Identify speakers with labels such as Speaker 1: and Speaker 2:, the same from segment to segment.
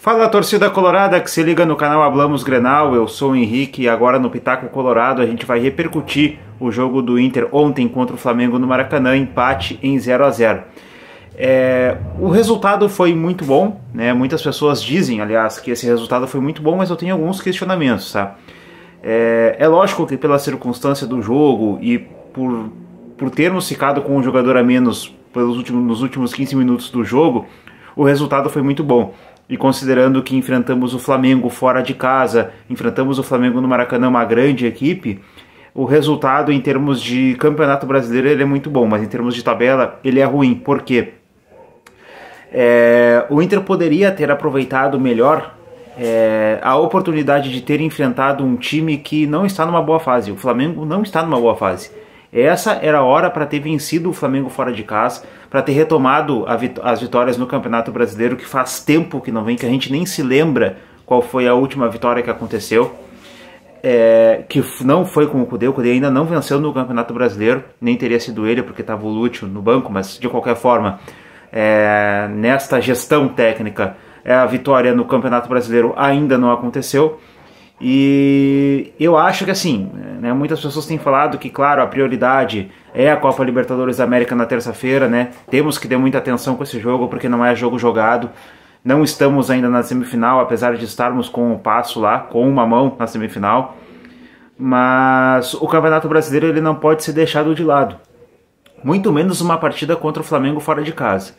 Speaker 1: Fala, torcida colorada que se liga no canal Hablamos Grenal, eu sou o Henrique e agora no Pitaco Colorado a gente vai repercutir o jogo do Inter ontem contra o Flamengo no Maracanã, empate em 0-0. O resultado foi muito bom, né? Muitas pessoas dizem, aliás, que esse resultado foi muito bom, mas eu tenho alguns questionamentos, tá? É lógico que pela circunstância do jogo e por termos ficado com um jogador a menos nos últimos 15 minutos do jogo, o resultado foi muito bom. E considerando que enfrentamos o Flamengo fora de casa, enfrentamos o Flamengo no Maracanã, uma grande equipe, o resultado em termos de Campeonato Brasileiro ele é muito bom, mas em termos de tabela ele é ruim. Por quê? O Inter poderia ter aproveitado melhor a oportunidade de ter enfrentado um time que não está numa boa fase. O Flamengo não está numa boa fase. Essa era a hora para ter vencido o Flamengo fora de casa, para ter retomado as vitórias no Campeonato Brasileiro, que faz tempo que não vem, que a gente nem se lembra qual foi a última vitória que aconteceu, que não foi com o Cudê ainda não venceu no Campeonato Brasileiro, nem teria sido ele porque estava o Lúcio no banco, mas de qualquer forma, nesta gestão técnica, a vitória no Campeonato Brasileiro ainda não aconteceu. E eu acho que assim, né, muitas pessoas têm falado que, claro, a prioridade é a Copa Libertadores da América na terça-feira, né? Temos que ter muita atenção com esse jogo porque não é jogo jogado. Não estamos ainda na semifinal, apesar de estarmos com o passo lá, com uma mão na semifinal. Mas o Campeonato Brasileiro ele não pode ser deixado de lado. Muito menos uma partida contra o Flamengo fora de casa.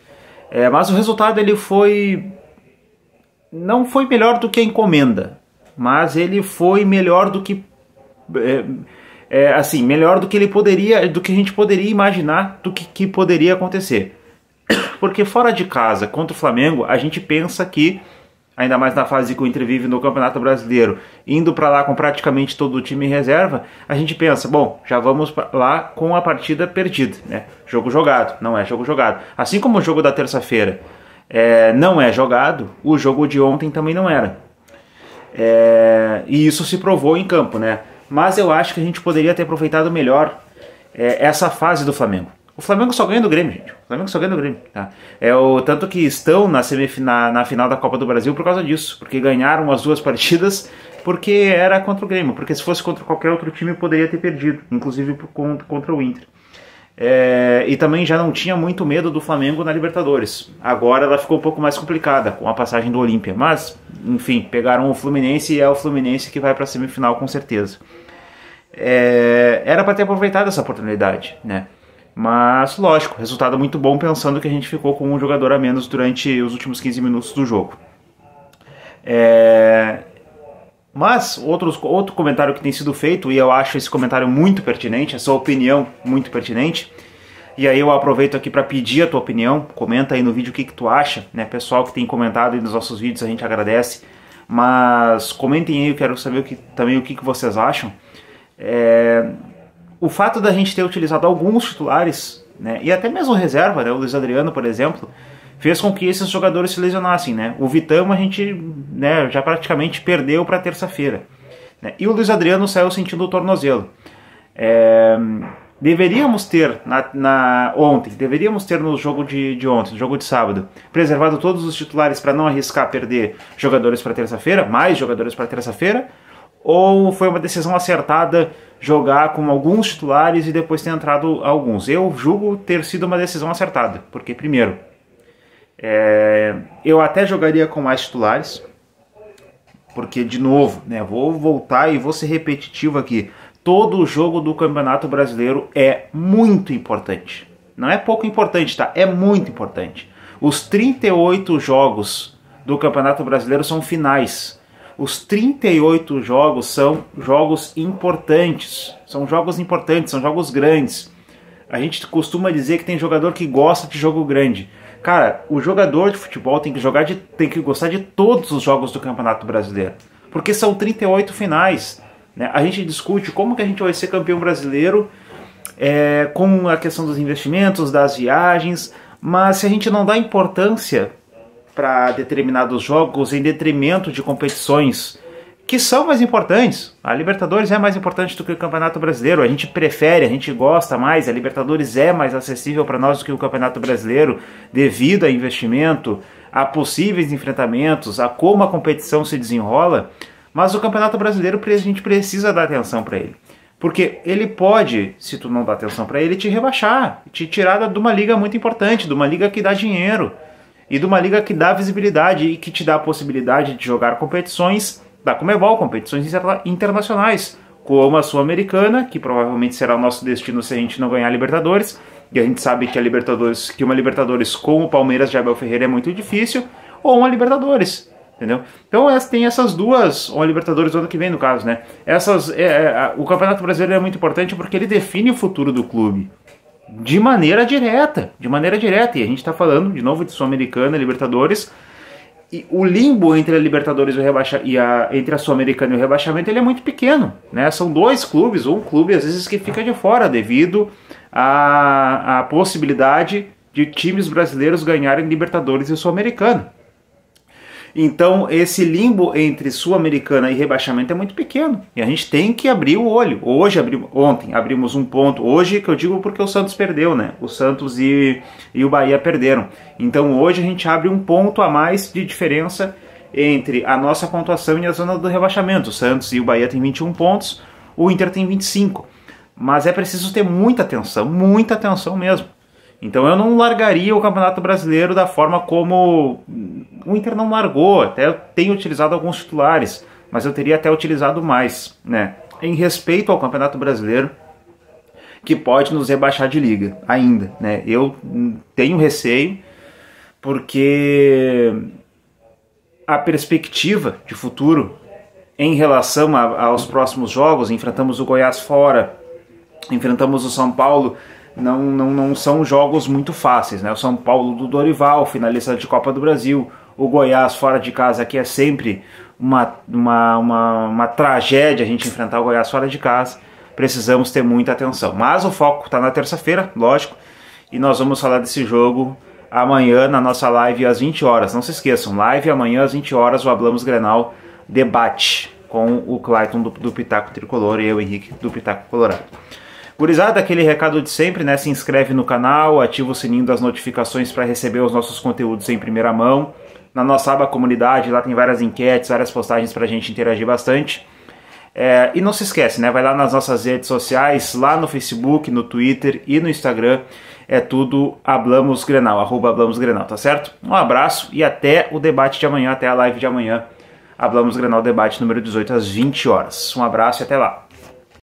Speaker 1: Mas o resultado ele não foi melhor do que a encomenda. Mas ele foi melhor do que melhor do que ele poderia, do que a gente poderia imaginar do que poderia acontecer. Porque fora de casa, contra o Flamengo, a gente pensa que, ainda mais na fase que o Inter vive no Campeonato Brasileiro, indo para lá com praticamente todo o time em reserva, a gente pensa, bom, já vamos lá com a partida perdida, né? Jogo jogado, não é jogo jogado. Assim como o jogo da terça-feira não é jogado, o jogo de ontem também não era. E isso se provou em campo, né? Mas eu acho que a gente poderia ter aproveitado melhor essa fase do Flamengo. O Flamengo só ganha do Grêmio, gente. O Flamengo só ganha do Grêmio, tá? Tanto que estão na final da Copa do Brasil por causa disso. Porque ganharam as duas partidas porque era contra o Grêmio. Porque se fosse contra qualquer outro time poderia ter perdido, inclusive contra o Inter. E também já não tinha muito medo do Flamengo na Libertadores. Agora ela ficou um pouco mais complicada com a passagem do Olímpia. Mas, enfim, pegaram o Fluminense e é o Fluminense que vai para a semifinal com certeza. Era para ter aproveitado essa oportunidade, né? Mas, lógico, resultado muito bom pensando que a gente ficou com um jogador a menos durante os últimos 15 minutos do jogo. Mas, outro comentário que tem sido feito, e eu acho esse comentário muito pertinente, essa opinião muito pertinente, e aí eu aproveito aqui para pedir a tua opinião, comenta aí no vídeo o que tu acha, né? Pessoal que tem comentado aí nos nossos vídeos, a gente agradece, mas comentem aí, eu quero saber também o que vocês acham. O fato da gente ter utilizado alguns titulares, né, e até mesmo reserva, né, o Luiz Adriano, por exemplo, fez com que esses jogadores se lesionassem, né? O Vitão a gente, né, já praticamente perdeu para terça-feira, né? E o Luiz Adriano saiu sentindo o tornozelo. Deveríamos ter deveríamos ter no jogo de ontem, no jogo de sábado, preservado todos os titulares para não arriscar perder jogadores para terça-feira, mais jogadores para terça-feira, ou foi uma decisão acertada jogar com alguns titulares e depois ter entrado alguns? Eu julgo ter sido uma decisão acertada, porque primeiro, eu até jogaria com mais titulares, porque de novo, né, vou voltar e vou ser repetitivo aqui, todo jogo do Campeonato Brasileiro é muito importante, não é pouco importante, tá? É muito importante. Os 38 jogos do Campeonato Brasileiro são finais. Os 38 jogos são jogos importantes, são jogos grandes. A gente costuma dizer que tem jogador que gosta de jogo grande. Cara, o jogador de futebol tem que gostar de todos os jogos do Campeonato Brasileiro, porque são 38 finais, né? A gente discute como que a gente vai ser campeão brasileiro com a questão dos investimentos, das viagens, mas se a gente não dá importância para determinados jogos em detrimento de competições que são mais importantes. A Libertadores é mais importante do que o Campeonato Brasileiro. A gente prefere, a gente gosta mais. A Libertadores é mais acessível para nós do que o Campeonato Brasileiro devido a investimento, a possíveis enfrentamentos, a como a competição se desenrola, mas o Campeonato Brasileiro a gente precisa dar atenção para ele. Porque ele pode, se tu não dá atenção para ele, te rebaixar, te tirar de uma liga muito importante, de uma liga que dá dinheiro, e de uma liga que dá visibilidade e que te dá a possibilidade de jogar competições da Conmebol, competições internacionais, como a Sul-Americana, que provavelmente será o nosso destino se a gente não ganhar a Libertadores, e a gente sabe que uma Libertadores com o Palmeiras de Abel Ferreira é muito difícil, ou uma Libertadores, entendeu? Então tem essas duas, ou a Libertadores do ano que vem no caso, né? O Campeonato Brasileiro é muito importante porque ele define o futuro do clube de maneira direta, e a gente está falando de novo de Sul-Americana, Libertadores, e o limbo entre a Libertadores entre a Sul-Americana e o rebaixamento ele é muito pequeno, né? São dois clubes, ou um clube às vezes que fica de fora devido à possibilidade de times brasileiros ganharem Libertadores e Sul-Americana. Então esse limbo entre Sul-Americana e rebaixamento é muito pequeno. E a gente tem que abrir o olho. Ontem abrimos um ponto. Hoje que eu digo porque o Santos perdeu, né? O Santos e o Bahia perderam. Então hoje a gente abre um ponto a mais de diferença entre a nossa pontuação e a zona do rebaixamento. O Santos e o Bahia têm 21 pontos, o Inter tem 25. Mas é preciso ter muita atenção mesmo. Então eu não largaria o Campeonato Brasileiro da forma como o Inter não largou. Até eu tenho utilizado alguns titulares, mas eu teria até utilizado mais, né? Em respeito ao Campeonato Brasileiro, que pode nos rebaixar de liga ainda, né? Eu tenho receio, porque a perspectiva de futuro em relação aos próximos jogos, enfrentamos o Goiás fora, enfrentamos o São Paulo, não são jogos muito fáceis, né? O São Paulo do Dorival, finalista de Copa do Brasil, o Goiás fora de casa, que é sempre uma tragédia a gente enfrentar o Goiás fora de casa. Precisamos ter muita atenção. Mas o foco está na terça-feira, lógico, e nós vamos falar desse jogo amanhã na nossa live às 20 horas. Não se esqueçam, live amanhã às 20 horas, o Hablamos Grenal debate com o Clayton do Pitaco Tricolor e eu, Henrique, do Pitaco Colorado. Gurizada, aquele recado de sempre, né? Se inscreve no canal, ativa o sininho das notificações para receber os nossos conteúdos em primeira mão. Na nossa aba comunidade, lá tem várias enquetes, várias postagens para a gente interagir bastante. E não se esquece, né? Vai lá nas nossas redes sociais, lá no Facebook, no Twitter e no Instagram. É tudo Hablamos Grenal, @Hablamos Grenal, tá certo? Um abraço e até o debate de amanhã, até a live de amanhã. Hablamos Grenal, debate número 18 às 20 horas. Um abraço e até lá.